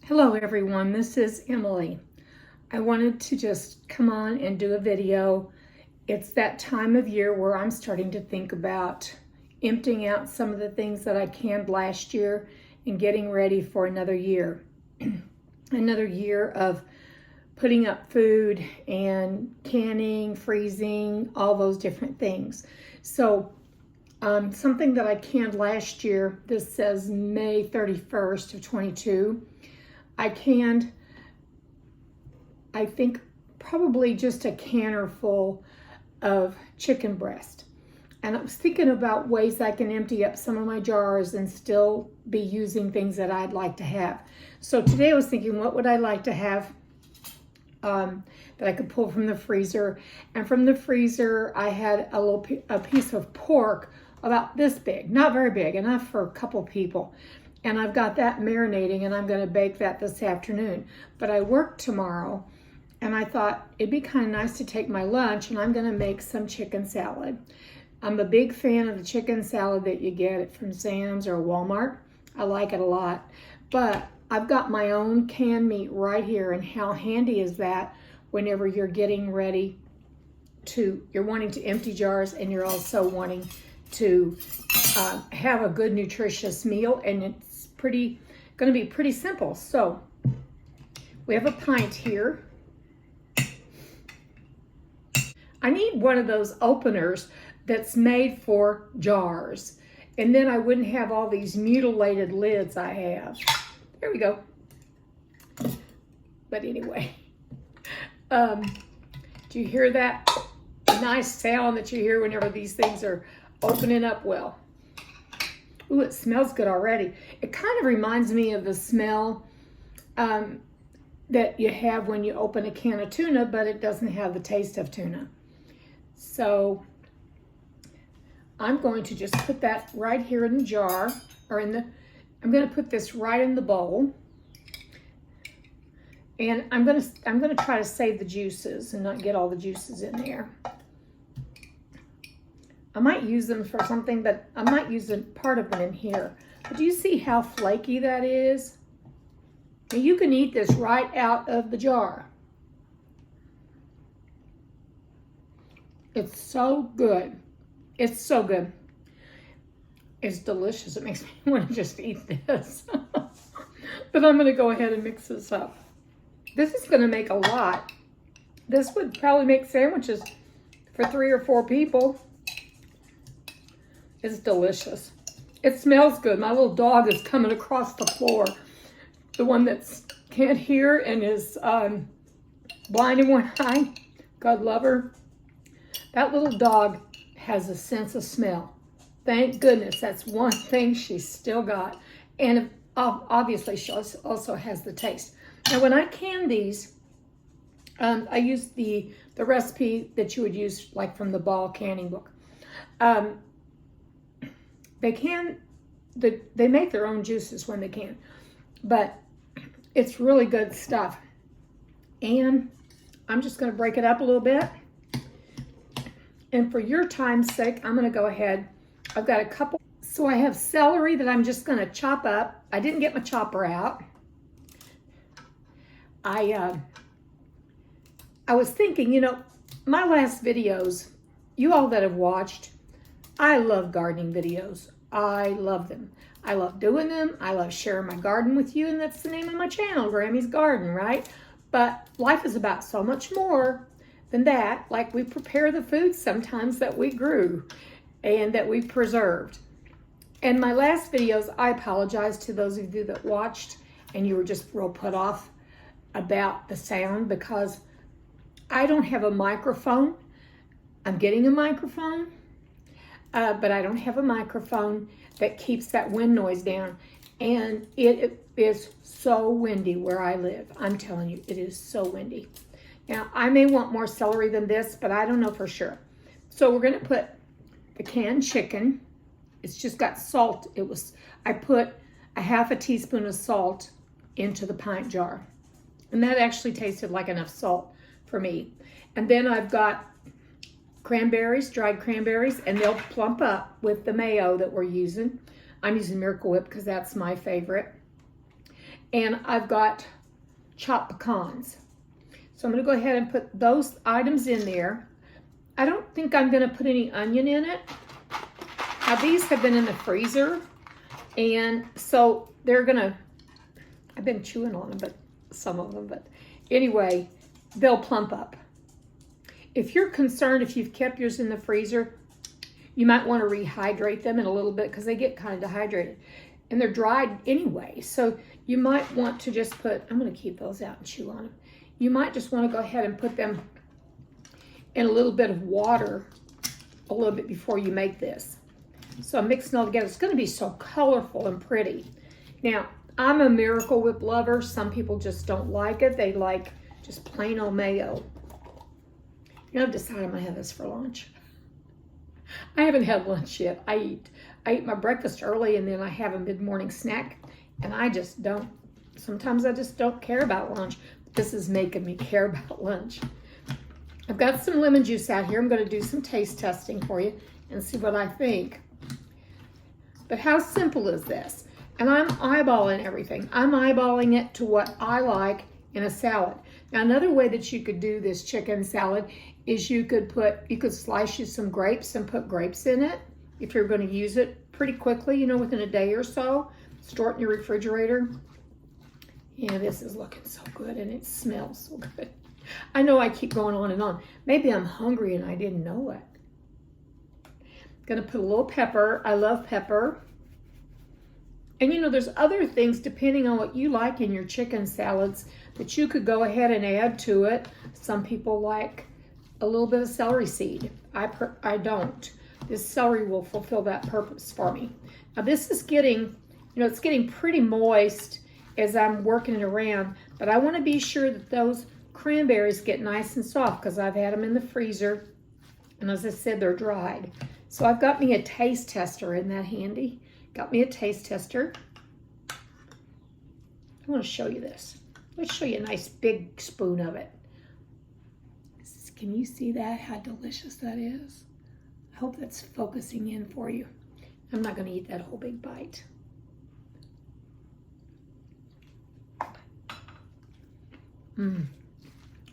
Hello everyone, this is Emily. I wanted to just come on and do a video. It's that time of year where I'm starting to think about emptying out some of the things that I canned last year and getting ready for another year. Another year of putting up food and canning, freezing, all those different things. So something that I canned last year, this says May 31st of 22. I canned, I think, probably just a canner full of chicken breast. And I was thinking about ways I can empty up some of my jars and still be using things that I'd like to have. So today I was thinking, what would I like to have that I could pull from the freezer? And from the freezer, I had a piece of pork about this big, not very big, enough for a couple people. And I've got that marinating, and I'm going to bake that this afternoon. But I work tomorrow, and I thought it'd be kind of nice to take my lunch, and I'm going to make some chicken salad. I'm a big fan of the chicken salad that you get from Sam's or Walmart. I like it a lot. But I've got my own canned meat right here, and how handy is that whenever you're getting ready you're wanting to empty jars, and you're also wanting to have a good nutritious meal, and it's going to be pretty simple. So we have a pint here. I need one of those openers that's made for jars, and then I wouldn't have all these mutilated lids I have. There we go. But anyway, do you hear that nice sound that you hear whenever these things are opening up well? Ooh, it smells good already. It kind of reminds me of the smell that you have when you open a can of tuna, but it doesn't have the taste of tuna. So I'm going to just put that right here in the jar, or I'm going to put this right in the bowl. And I'm going to try to save the juices and not get all the juices in there. I might use them for something, but I might use part of them in here. But do you see how flaky that is? And you can eat this right out of the jar. It's so good. It's so good. It's delicious. It makes me want to just eat this. But I'm going to go ahead and mix this up. This is going to make a lot. This would probably make sandwiches for 3 or 4 people. It's delicious. It smells good. My little dog is coming across the floor. The one that can't hear and is blind in one eye. God love her. That little dog has a sense of smell. Thank goodness. That's one thing she's still got. And obviously she also has the taste. Now when I can these, I use the recipe that you would use like from the Ball canning book. They make their own juices when they can, but it's really good stuff. And I'm just going to break it up a little bit. And for your time's sake, I'm going to go ahead. I've got a couple. So I have celery that I'm just going to chop up. I didn't get my chopper out. I was thinking, my last videos, you all that have watched, I love gardening videos. I love them. I love doing them. I love sharing my garden with you, and that's the name of my channel, Grammy's Garden, right? But life is about so much more than that. Like, we prepare the food sometimes that we grew and that we preserved. And my last videos, I apologize to those of you that watched and you were just real put off about the sound, because I don't have a microphone. I'm getting a microphone. But I don't have a microphone that keeps that wind noise down. And it is so windy where I live. I'm telling you, it is so windy. Now, I may want more celery than this, but I don't know for sure. So we're going to put the canned chicken. It's just got salt. I put a half a teaspoon of salt into the pint jar. And that actually tasted like enough salt for me. And then I've got cranberries, dried cranberries, and they'll plump up with the mayo that we're using. I'm using Miracle Whip because that's my favorite. and I've got chopped pecans. So I'm going to go ahead and put those items in there. I don't think I'm going to put any onion in it. Now these have been in the freezer, and so they're going to, I've been chewing on them, but some of them, but anyway, they'll plump up. If you're concerned, if you've kept yours in the freezer, you might want to rehydrate them in a little bit because they get kind of dehydrated. And they're dried anyway, so you might want to just put, I'm going to keep those out and chew on them. You might just want to go ahead and put them in a little bit of water a little bit before you make this. So I'm mixing all together. It's going to be so colorful and pretty. Now, I'm a Miracle Whip lover. Some people just don't like it. They like just plain old mayo. You know, I've decided I'm going to have this for lunch. I haven't had lunch yet. I eat my breakfast early, and then I have a mid-morning snack, and I just don't, sometimes I just don't care about lunch. This is making me care about lunch. I've got some lemon juice out here. I'm going to do some taste testing for you and see what I think. But how simple is this? And I'm eyeballing everything. I'm eyeballing it to what I like in a salad. Now, another way that you could do this chicken salad is you could slice you some grapes and put grapes in it. If you're going to use it pretty quickly, you know, within a day or so, store it in your refrigerator. Yeah, this is looking so good, and it smells so good. I know I keep going on and on. Maybe I'm hungry and I didn't know it. Gonna put a little pepper. I love pepper. And you know, there's other things depending on what you like in your chicken salads that you could go ahead and add to it. Some people like a little bit of celery seed. I don't. This celery will fulfill that purpose for me. Now this is getting, you know, it's getting pretty moist as I'm working it around, but I want to be sure that those cranberries get nice and soft because I've had them in the freezer, and as I said, they're dried. So I've got me a taste tester. Isn't that handy? Got me a taste tester. I want to show you this. Let's show you a nice big spoon of it. Can you see that? How delicious that is? I hope that's focusing in for you. I'm not going to eat that whole big bite.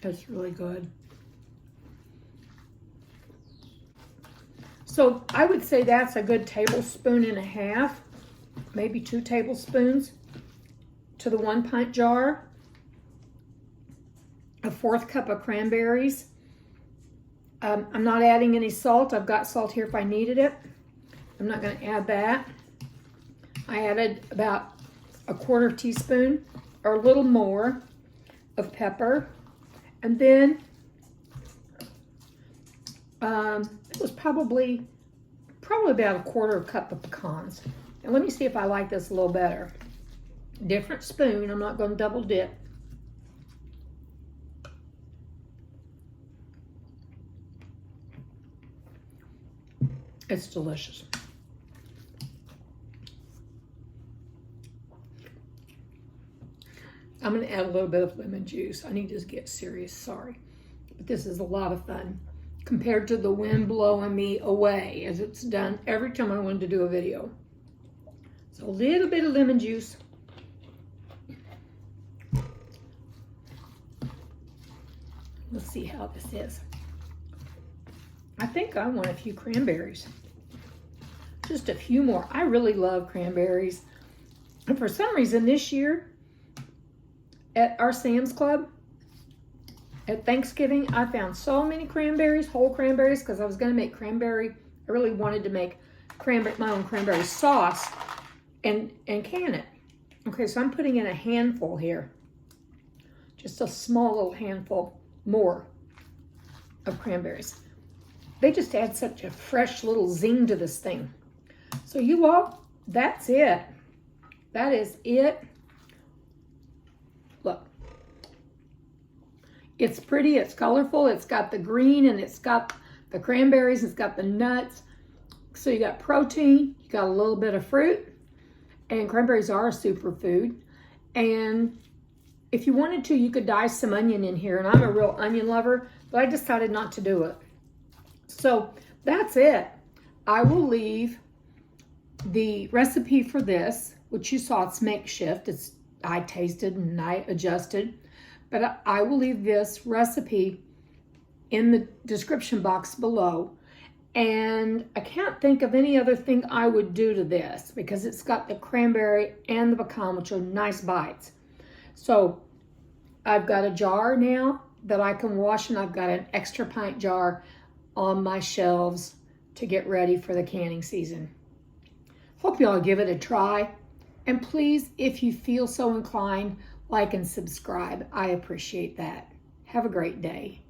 That's really good. So I would say that's a good tablespoon and a half, maybe 2 tablespoons to the 1 pint jar. A 1/4 cup of cranberries. I'm not adding any salt. I've got salt here if I needed it. I'm not going to add that. I added about a 1/4 teaspoon or a little more of pepper, and then it was probably about a 1/4 cup of pecans. And let me see if I like this a little better. Different spoon. I'm not going to double dip. It's delicious. I'm going to add a little bit of lemon juice. I need to get serious, sorry. But this is a lot of fun compared to the wind blowing me away as it's done every time I wanted to do a video. So a little bit of lemon juice. Let's see how this is. I think I want a few cranberries. Just a few more. I really love cranberries. And for some reason this year, at our Sam's Club, at Thanksgiving, I found so many cranberries, whole cranberries, because I was going to make cranberry. I really wanted to make my own cranberry sauce and can it. Okay, so I'm putting in a handful here. Just a small little handful more of cranberries. They just add such a fresh little zing to this thing. So you all, that's it. That is it. Look. It's pretty, it's colorful, it's got the green, and it's got the cranberries, it's got the nuts. So you got protein, you got a little bit of fruit, and cranberries are a superfood. And if you wanted to, you could dice some onion in here, and I'm a real onion lover, but I decided not to do it. So that's it. I will leave the recipe for this, which you saw, it's makeshift. It's I tasted and I adjusted. But I will leave this recipe in the description box below. And I can't think of any other thing I would do to this because it's got the cranberry and the pecan, which are nice bites. So I've got a jar now that I can wash, and I've got an extra pint jar on my shelves to get ready for the canning season. Hope you all give it a try. And please, if you feel so inclined, like and subscribe. I appreciate that. Have a great day.